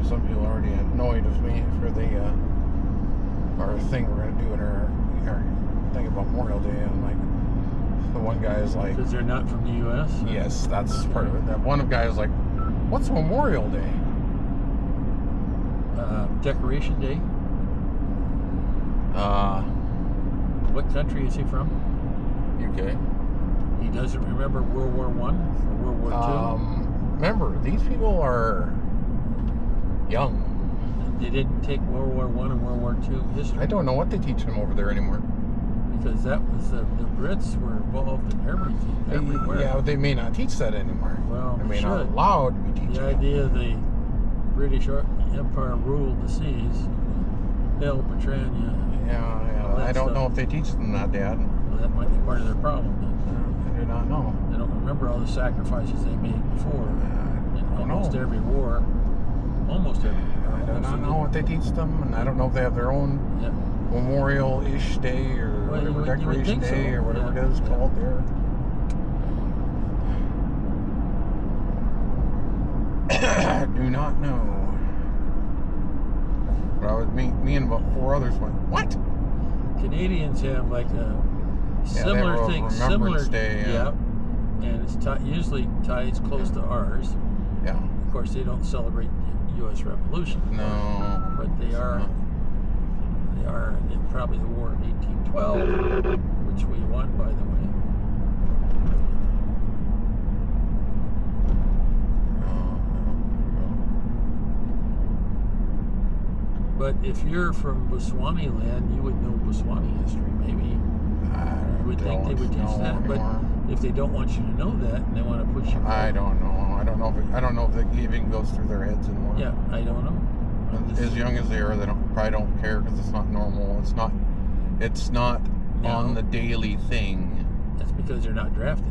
some people are already annoyed with me for the our thing we're gonna do in our thing about Memorial Day. And I'm like, the one guy is like, because they're not from the U.S. yes, that's part of it. That one guy is like, what's Memorial Day? Decoration Day. What country is he from? UK. He doesn't remember World War I or World War II? Remember, these people are young. They didn't take World War I and World War II history. I don't know what they teach them over there anymore. Because that was the Brits were involved in everything, everywhere. Yeah, they may not teach that anymore. Well, they may should. not allow to be teaching The idea the British Empire ruled the seas, held Britannia. Yeah. I don't know if they teach them that, Dad. Well, that might be part of their problem then. I do not know. They don't remember all the sacrifices they made before. In almost every war. Almost every war. I do not know what they teach them, and I don't know if they have their own Memorial-ish Day or whatever, Decoration Day or whatever it is called there. I do not know. But I was me and about 4 others went, what? Canadians have like a similar thing, Remembrance Day, and it's usually ties close to ours. Yeah. Of course, they don't celebrate the U.S. Revolution. No. But they are in probably the war of 1812, which we won, by the way. But if you're from Botswana land, you would know Botswana history. Maybe you would think they would teach that. But if they don't want you to know that, and they want to push you forward, I don't know. I don't know if it even goes through their heads anymore. Yeah, I don't know. As young as they are, they probably don't care because it's not normal. It's not on the daily thing. That's because they're not drafted.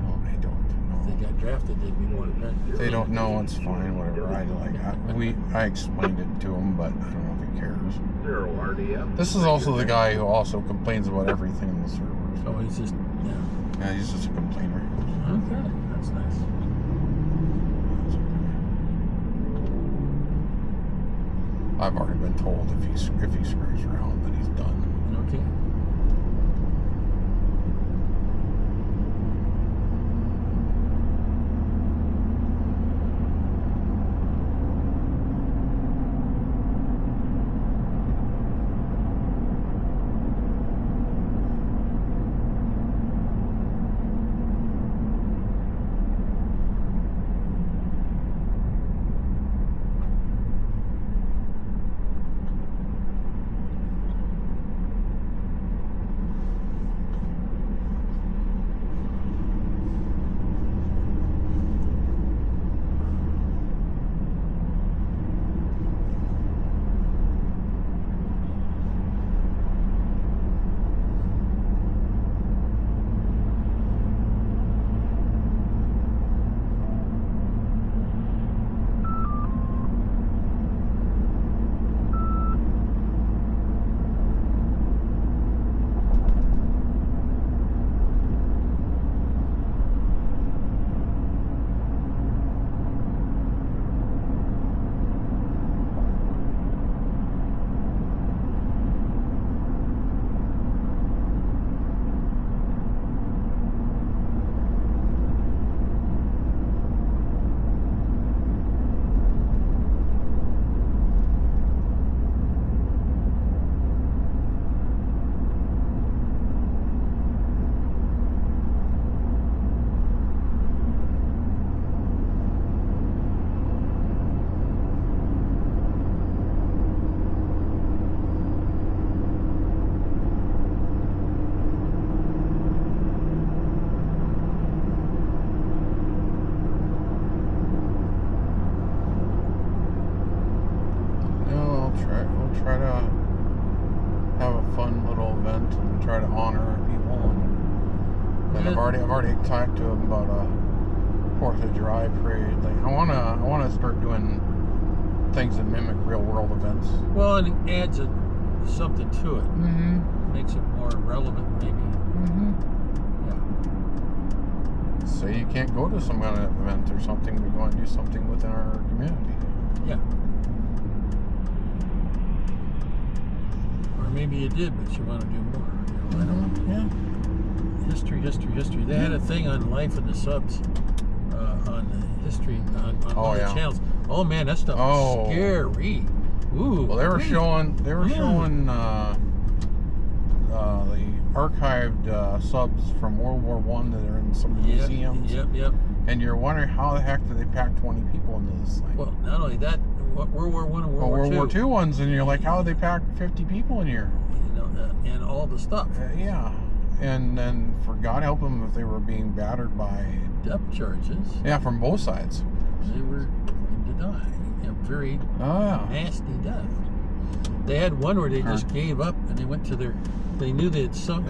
Well, I don't know. If they got drafted, they'd be more drafted. They don't know. It's fine. Whatever. I explained it to him, but I don't know if he cares. This is also the guy who also complains about everything in the server. So he's just Yeah, he's just a complainer. Okay, that's nice. I've already been told if he screws around that he's done. Okay. Try to have a fun little event and try to honor people. And I've already talked to him about a 4th of July parade. Like I wanna start doing things that mimic real world events. Well, and it adds something to it. Mm-hmm. Makes it more relevant, maybe. Mm-hmm. say you can't go to some kind of event or something, but you want to do something within our community. Yeah. Or maybe you did, but you want to do more. You know, I don't know. Yeah. History. They had a thing on Life in the Subs, on the history, on one of the channels. Oh man, that stuff was scary. Ooh. Well, they were showing the archived subs from World War I that are in some museums. Yep. And you're wondering how the heck did they pack 20 people into this thing? Well, not only that, World War I and World War II ones, and you're like, how did they pack 50 people in here? You know, and all the stuff. Yeah. And then, for God help them if they were being battered by... depth charges. Yeah, from both sides. They were going to die. A very nasty death. They had one where they just gave up and they went to their... They knew they had sunk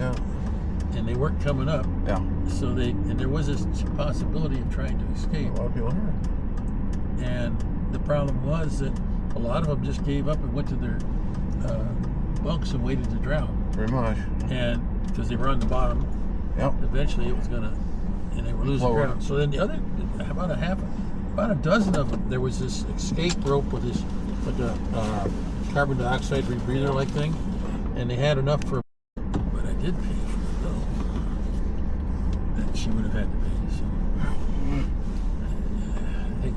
and they weren't coming up. Yeah. So there was this possibility of trying to escape. A lot of people heard. And the problem was that a lot of them just gave up and went to their bunks and waited to drown. Pretty much. And because they were on the bottom, eventually it was going to, and they were losing ground. So then the other, about a dozen of them, there was this escape rope with this, like a carbon dioxide rebreather like thing, and they had enough for, but I did pay for it though. That she would have had to pay. So I think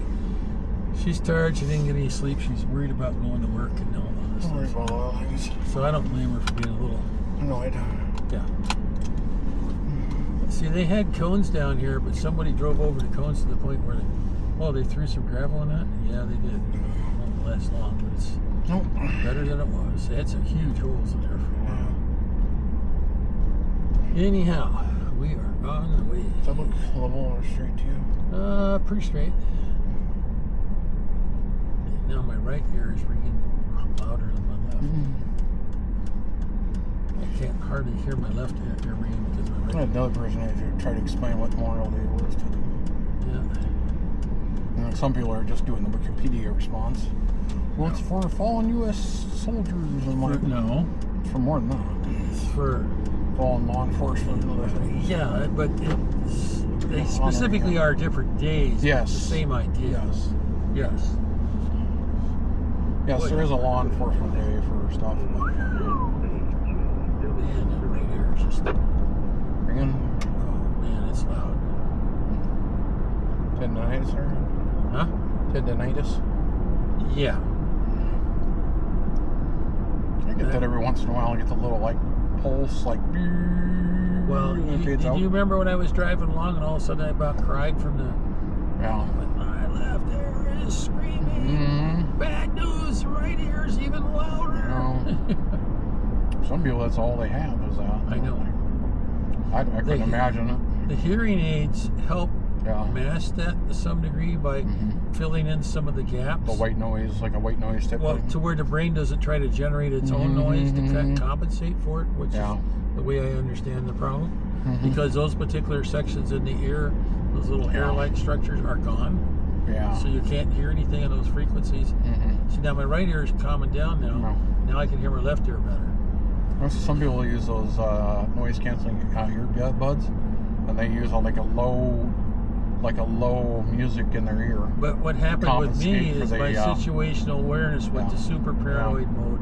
she's tired. She didn't get any sleep. She's worried about going to work and all this stuff. So I don't blame her for being a little annoyed. Yeah. See, they had cones down here, but somebody drove over the cones to the point where they threw some gravel on that. Yeah, they did. It won't last long, but it's better than it was. They had some huge holes in there for a while. Anyhow, we are on the way. Does that look level or straight to you? Pretty straight. And now my right ear is ringing louder than my left. I can't hardly hear my left ear ringing because my right. I had another person I tried to explain what Memorial Day was to them. Yeah. And some people are just doing the Wikipedia response. Well, it's for fallen U.S. soldiers and like. No. It's for more than that. It's for fallen law enforcement and other things. Yeah, but they specifically are different days. Yes. The same idea. Yes. Yes, there is a law enforcement day for stuff. Man, that right here is just ringing. Oh man, it's loud. Tendinitis, sir? Huh? Tendinitis? Yeah. I get that every once in a while. I get the little like pulse, like. Well, do you remember when I was driving along and all of a sudden I about cried from the? Yeah. My left ear is screaming. Bad news. Right ear is even louder. Some people, that's all they have is that. I know. I couldn't imagine it. The hearing aids help mask that to some degree by filling in some of the gaps. The white noise, like a white noise type thing. To where the brain doesn't try to generate its own noise to compensate for it, which is the way I understand the problem. Because those particular sections in the ear, those little hair-like structures are gone. Yeah. So you can't hear anything in those frequencies. See, now my right ear is calming down now. Now I can hear my left ear better. Some people use those noise canceling earbuds, and they use like a low music in their ear. But what happened with me is my situational awareness went to super paranoid mode.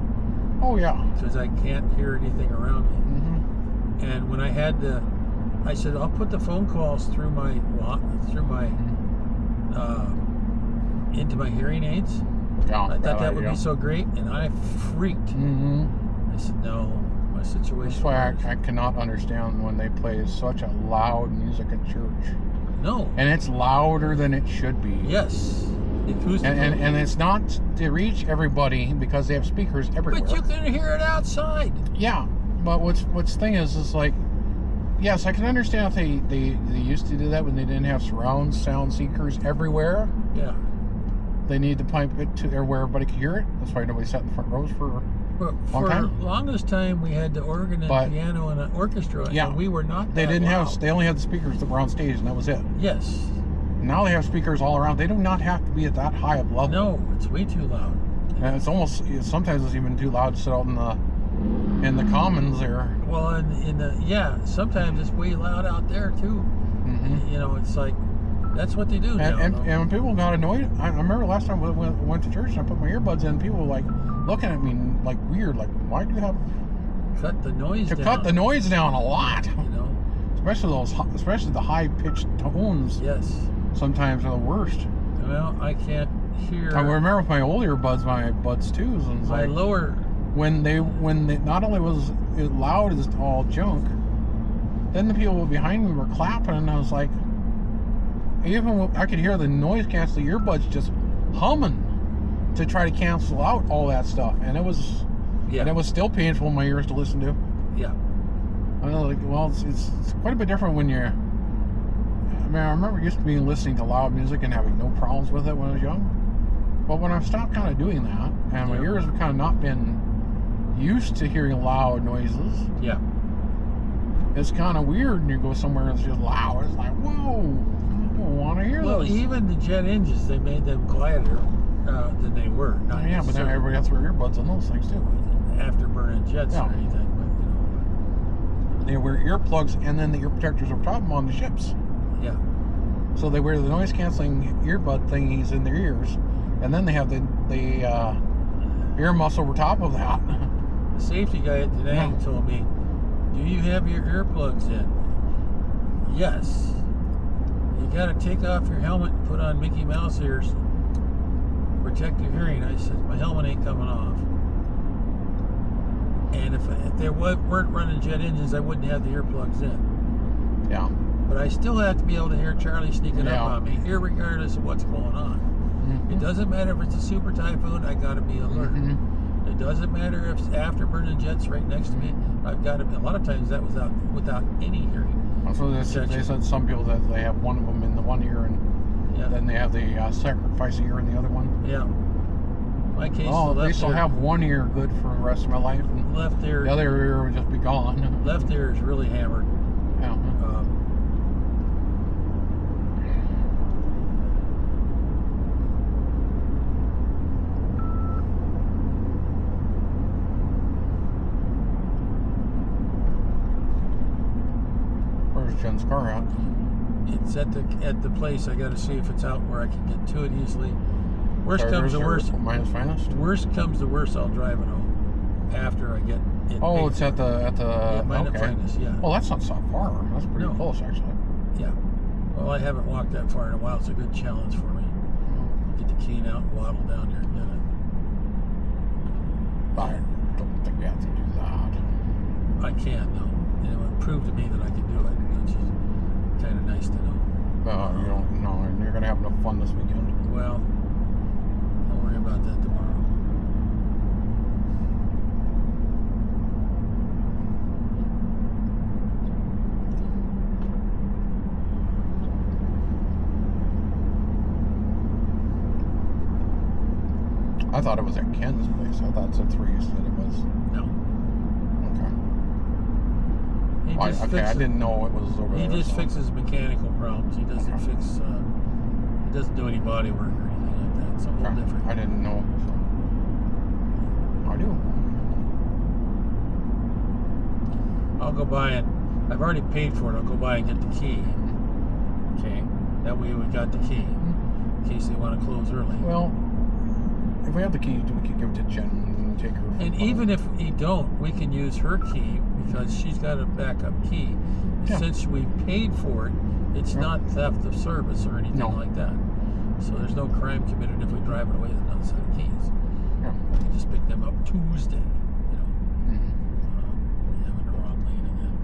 Oh yeah. Because I can't hear anything around me. And when I had I said I'll put the phone calls through my into my hearing aids. Yeah. I thought that would be so great, and I freaked. I said no, my situation. That's why I cannot understand when they play such a loud music at church. No. And it's louder than it should be. Yes. And it's not to reach everybody because they have speakers everywhere. But you can hear it outside. Yeah. But what's thing is like, yes, I can understand if they used to do that when they didn't have surround sound seekers everywhere. Yeah. They need to pipe it to where everybody can hear it. That's why nobody sat in the front rows for the longest time we had the organ and piano and an orchestra. Yeah. And we were not. They only had the speakers that were on stage, and that was it. Yes. Now they have speakers all around. They do not have to be at that high of level. No, it's way too loud. And sometimes it's even too loud to sit out in the commons there. Well, sometimes it's way loud out there too. You know, it's like that's what they do now. And when people got annoyed, I remember last time we went to church and I put my earbuds in, people were like looking at me like weird, like why do you have cut the noise down? Cut the noise down a lot. You know, especially the high pitched tones. Yes. Sometimes are the worst. Well, I can't hear. I remember with my old earbuds, my Buds 2s, and my like, lower. When they not only was it loud as all junk, then the people behind me were clapping, and I was like, even I could hear the noise canceling earbuds just humming to try to cancel out all that stuff, and it was still painful in my ears to listen to. Yeah. I was like, well, it's quite a bit different when you're. I mean, I remember used to be listening to loud music and having no problems with it when I was young. But when I've stopped kind of doing that, and my ears have kind of not been used to hearing loud noises. Yeah. It's kind of weird when you go somewhere and it's just loud. It's like, whoa, I don't want to hear this. Well, even the jet engines, they made them quieter than they were. Yeah, but then everybody has to wear earbuds on those things too. Afterburning jets or anything. But, you know. They wear earplugs and then the ear protectors over top of them on the ships. Yeah. So they wear the noise canceling earbud thingies in their ears, and then they have the ear muffs over top of that. The safety guy at Da Nang told me, "Do you have your earplugs in?" Yes. You got to take off your helmet and put on Mickey Mouse ears. Protect your hearing. I said, my helmet ain't coming off. And if there weren't running jet engines, I wouldn't have the earplugs in. Yeah. But I still have to be able to hear Charlie sneaking up on me, irregardless of what's going on. Mm-hmm. It doesn't matter if it's a super typhoon, I got to be alert. Mm-hmm. It doesn't matter if it's afterburning jets right next to me. I've got to be. A lot of times that was without any hearing. So they said some people that they have one of them in the one ear and then they have the sacrificing ear in the other one. Yeah. My case. They still have one ear good for the rest of my life. And left ear. The other ear would just be gone. Left ear is really hammered. Yeah. Where's Jen's car at? It's at the place. I got to see if it's out where I can get to it easily. Worst comes to worst. Minus finest. Worst comes to worst, I'll drive it home after I get it. Oh, it's at the Minot finest. Yeah. Well, that's not so far. That's pretty close, actually. Yeah. Well, I haven't walked that far in a while. It's a good challenge for me. Get the cane out and waddle down there and get it. I don't think we have to do that. I can though. You know, it proved to me that I can do it, which is kind of nice to know. You don't know, and you're gonna have enough fun this weekend. Well, don't worry about that tomorrow. I thought it was at Ken's place. I thought it's 3 said it was. No. Okay. I didn't know it was over there. He just fixes mechanical problems. He doesn't fix. He doesn't do any body work or anything like that. It's a whole different. I didn't know. So. I do. I'll go by and I've already paid for it. I'll go by and get the key. Okay. That way we got the key in case they want to close early. Well, if we have the key, we can give it to Jen and take her. And even if he don't, we can use her key because she's got a backup key. Yeah. Since we paid for it, it's not theft of service or anything like that. So there's no crime committed if we drive it away with another set of keys. Yeah. We can just pick them up Tuesday. You know, I'm in the wrong lane again.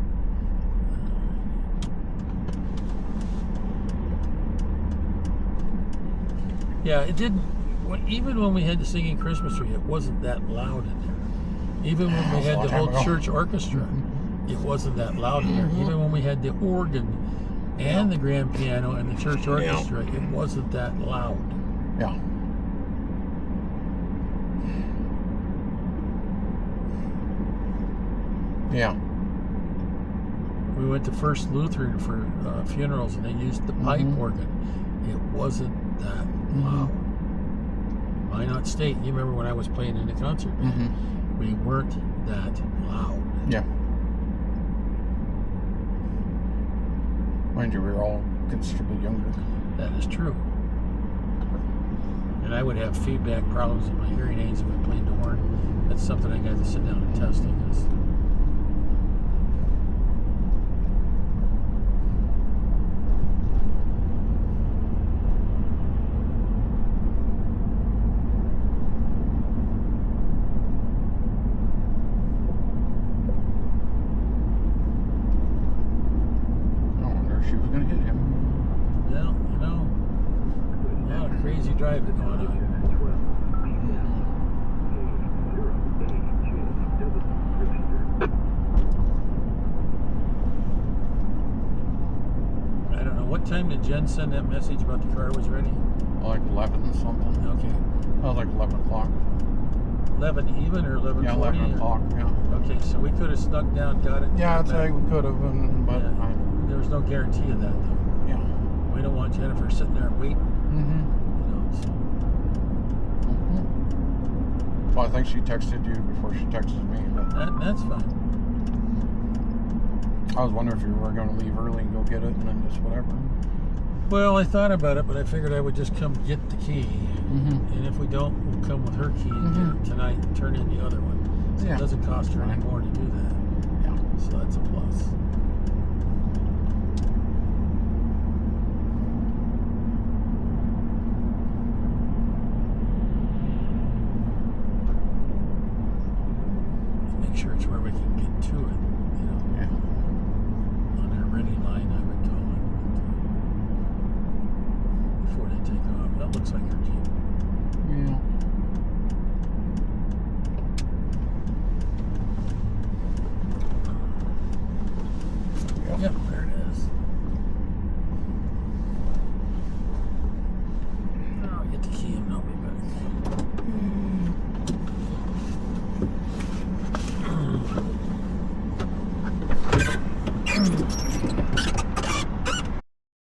Yeah, it didn't. Even when we had the singing Christmas tree, it wasn't that loud in there. Even when we had the whole church orchestra, it wasn't that loud in there. Even when we had the organ and the grand piano and the church orchestra, it wasn't that loud. Yeah. Yeah. We went to First Lutheran for funerals, and they used the pipe organ. It wasn't that loud. Minot State, you remember when I was playing in the concert band? We weren't that loud. Yeah. Mind you, we were all considerably younger. That is true. And I would have feedback problems with my hearing aids if I played the horn. That's something I got to sit down and test, I guess. She was going to hit him. Well, you know, a lot of crazy driving going on. I don't know. What time did Jen send that message about the car was ready? Like 11 something. Okay. That was like 11 o'clock. 11 even or 11:40? Yeah, 11 o'clock, yeah. Okay, so we could have snuck down, got it. Yeah, I'd say we could have, but yeah. There was no guarantee of that, though. Yeah. We don't want Jennifer sitting there waiting. Mm-hmm. You know, so. Mm-hmm. Well, I think she texted you before she texted me, but That's fine. I was wondering if you were going to leave early and go get it and then just whatever. Well, I thought about it, but I figured I would just come get the key. Mm-hmm. And if we don't, we'll come with her key and get it tonight and turn in the other one. So it doesn't cost her any more to do that. Yeah. So that's a plus. Make sure it's where we can get to it.